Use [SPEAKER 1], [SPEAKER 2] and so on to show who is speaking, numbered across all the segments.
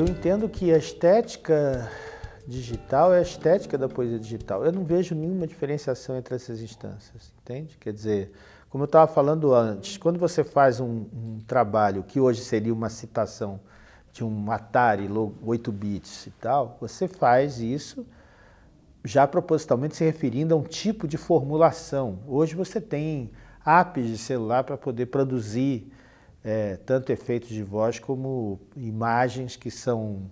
[SPEAKER 1] Eu entendo que a estética digital é a estética da poesia digital. Eu não vejo nenhuma diferenciação entre essas instâncias, entende? Quer dizer, como eu estava falando antes, quando você faz um trabalho que hoje seria uma citação de um Atari 8 bits e tal, você faz isso já propositalmente se referindo a um tipo de formulação. Hoje você tem apps de celular para poder produzir tanto efeitos de voz como imagens que são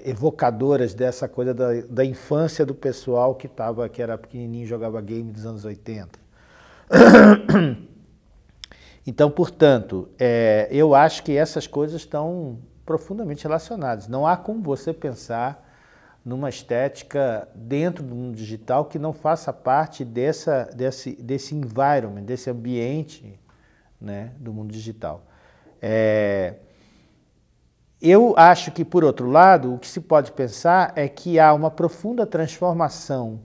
[SPEAKER 1] evocadoras dessa coisa da infância do pessoal que era pequenininho e jogava game dos anos 80. Então, portanto, eu acho que essas coisas estão profundamente relacionadas. Não há como você pensar numa estética dentro do mundo digital que não faça parte desse environment, desse ambiente, né, do mundo digital. Eu acho que, por outro lado, o que se pode pensar é que há uma profunda transformação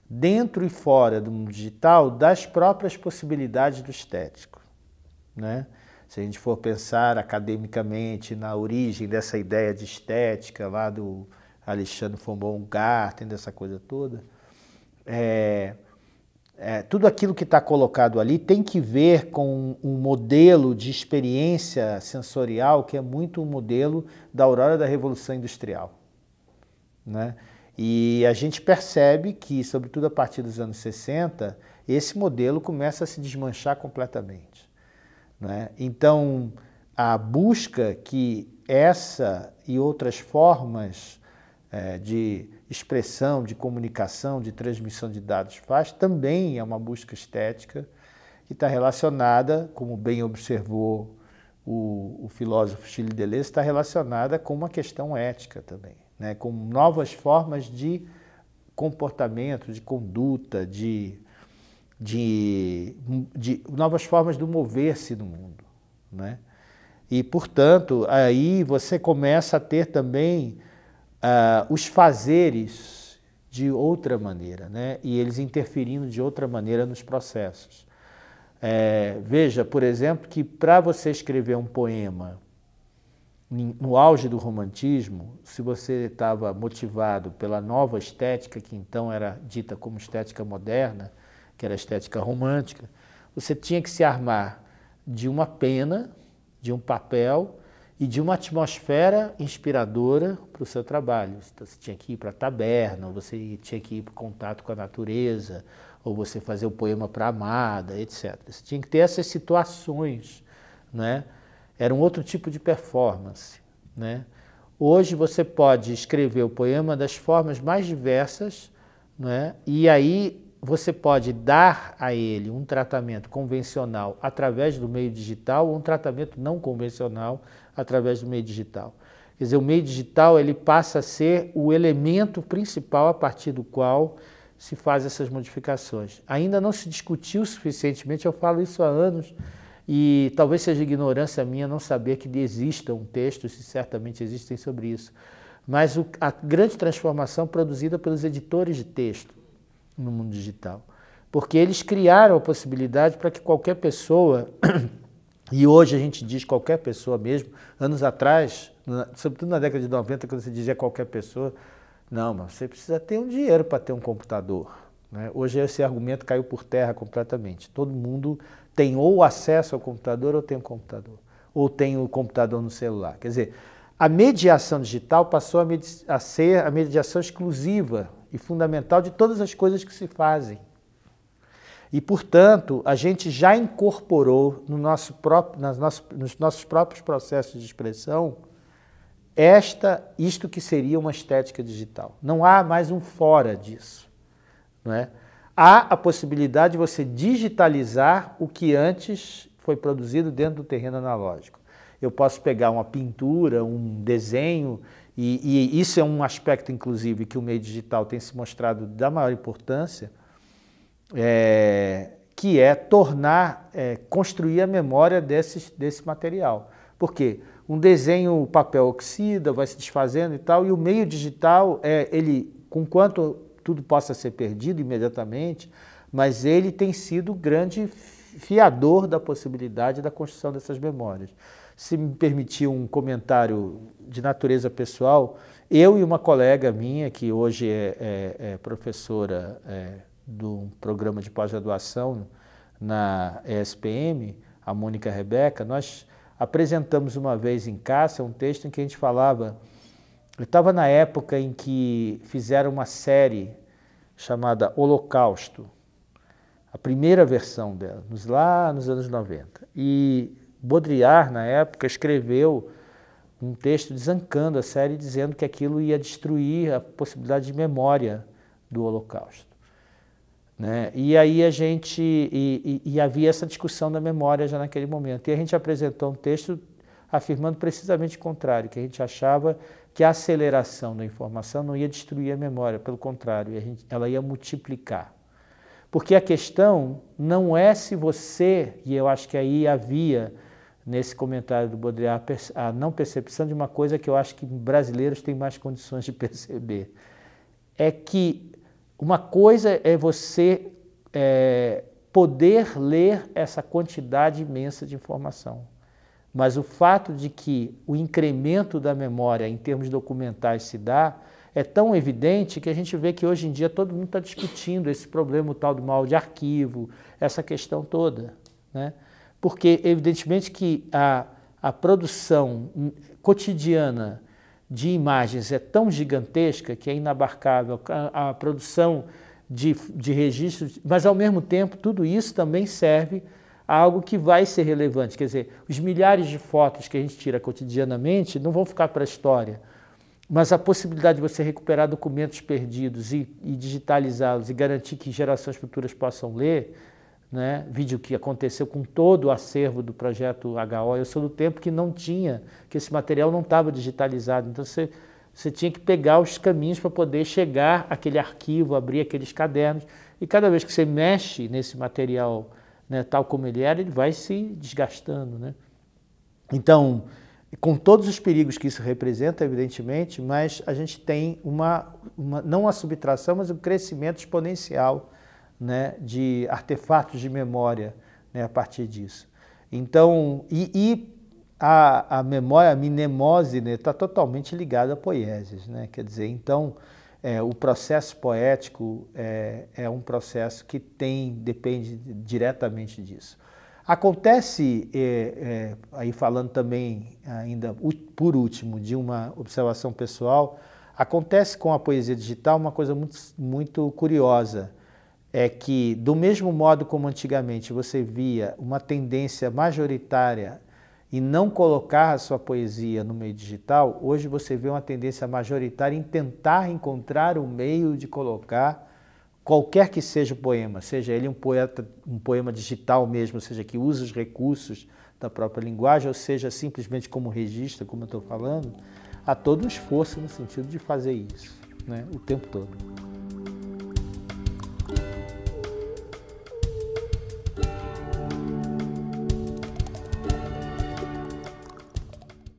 [SPEAKER 1] dentro e fora do mundo digital das próprias possibilidades do estético, né? Se a gente for pensar academicamente na origem dessa ideia de estética lá do Alexandre von Baumgarten, dessa coisa toda, tudo aquilo que está colocado ali tem que ver com um modelo de experiência sensorial que é muito um modelo da aurora da Revolução Industrial, né? E a gente percebe que, sobretudo a partir dos anos 60, esse modelo começa a se desmanchar completamente, né? Então, a busca que essa e outras formas de expressão, de comunicação, de transmissão de dados faz, também é uma busca estética que está relacionada, como bem observou o filósofo Gilles Deleuze, está relacionada com uma questão ética também, né? Com novas formas de comportamento, de conduta, de novas formas de mover-se no mundo, né? E, portanto, aí você começa a ter também os fazeres de outra maneira, né? E eles interferindo de outra maneira nos processos. Veja, por exemplo, que para você escrever um poema no auge do romantismo, se você estava motivado pela nova estética, que então era dita como estética moderna, que era a estética romântica, você tinha que se armar de uma pena, de um papel e de uma atmosfera inspiradora para o seu trabalho. Você tinha que ir para a taberna, ou você tinha que ir para o contato com a natureza, ou você fazer o poema para a amada, etc. Você tinha que ter essas situações, né? Era um outro tipo de performance, né? Hoje você pode escrever o poema das formas mais diversas, né? E aí você pode dar a ele um tratamento convencional através do meio digital ou um tratamento não convencional através do meio digital. Quer dizer, o meio digital ele passa a ser o elemento principal a partir do qual se faz essas modificações. Ainda não se discutiu suficientemente, eu falo isso há anos, e talvez seja ignorância minha não saber que existam textos, e certamente existem sobre isso, mas a grande transformação produzida pelos editores de texto no mundo digital, porque eles criaram a possibilidade para que qualquer pessoa, e hoje a gente diz qualquer pessoa mesmo, anos atrás, sobretudo na década de 90, quando se dizia qualquer pessoa, não, mas você precisa ter um dinheiro para ter um computador, né? Hoje esse argumento caiu por terra completamente. Todo mundo tem ou acesso ao computador ou tem um computador, ou tem o computador no celular. Quer dizer, a mediação digital passou a ser a mediação exclusiva e fundamental de todas as coisas que se fazem. E, portanto, a gente já incorporou nos nossos próprios processos de expressão isto que seria uma estética digital. Não há mais um fora disso, não é? Há a possibilidade de você digitalizar o que antes foi produzido dentro do terreno analógico. Eu posso pegar uma pintura, um desenho, e isso é um aspecto, inclusive, que o meio digital tem se mostrado da maior importância, que é construir a memória desse material. Por quê? Um desenho, o papel oxida, vai se desfazendo e tal, e o meio digital, conquanto tudo possa ser perdido imediatamente, mas ele tem sido o grande fiador da possibilidade da construção dessas memórias. Se me permitir um comentário de natureza pessoal, eu e uma colega minha, que hoje é professora de um programa de pós-graduação na ESPM, a Mônica Rebeca, nós apresentamos uma vez em Cássia um texto em que a gente falava, eu estava na época em que fizeram uma série chamada Holocausto, a primeira versão dela, lá nos anos 90. E Baudrillard, na época, escreveu um texto desancando a série, dizendo que aquilo ia destruir a possibilidade de memória do Holocausto. Né? E aí a gente, e havia essa discussão da memória já naquele momento. E a gente apresentou um texto afirmando precisamente o contrário, que a gente achava que a aceleração da informação não ia destruir a memória, pelo contrário, ela ia multiplicar. Porque a questão não é se você, e eu acho que aí havia, nesse comentário do Baudrillard, a não percepção de uma coisa que eu acho que brasileiros têm mais condições de perceber. É que uma coisa é você poder ler essa quantidade imensa de informação. Mas o fato de que o incremento da memória em termos documentais se dá, é tão evidente que a gente vê que hoje em dia todo mundo está discutindo esse problema, o tal do mal de arquivo, essa questão toda. Né? Porque, evidentemente, que a produção cotidiana de imagens é tão gigantesca que é inabarcável, a produção de registros, mas, ao mesmo tempo, tudo isso também serve a algo que vai ser relevante. Quer dizer, os milhares de fotos que a gente tira cotidianamente não vão ficar para a história, mas a possibilidade de você recuperar documentos perdidos e digitalizá-los e garantir que gerações futuras possam ler, né? Vídeo que aconteceu com todo o acervo do projeto HO. Eu sou do tempo que não tinha, que esse material não estava digitalizado, então você tinha que pegar os caminhos para poder chegar àquele arquivo, abrir aqueles cadernos, e cada vez que você mexe nesse material, né, tal como ele era, ele vai se desgastando. Né? Então, com todos os perigos que isso representa, evidentemente, mas a gente tem não a subtração, mas um crescimento exponencial, né, de artefatos de memória, né, a partir disso. Então, a memória, a mnemose, né, está totalmente ligada à poiesis. Né? Quer dizer, então, o processo poético é um processo que depende diretamente disso. Acontece, aí falando também, ainda por último, de uma observação pessoal, acontece com a poesia digital uma coisa muito, muito curiosa, é que, do mesmo modo como antigamente você via uma tendência majoritária em não colocar a sua poesia no meio digital, hoje você vê uma tendência majoritária em tentar encontrar um meio de colocar qualquer que seja o poema, seja ele um poema digital mesmo, seja que usa os recursos da própria linguagem, ou seja simplesmente como registro, como eu estou falando, há todo um esforço no sentido de fazer isso, né, o tempo todo.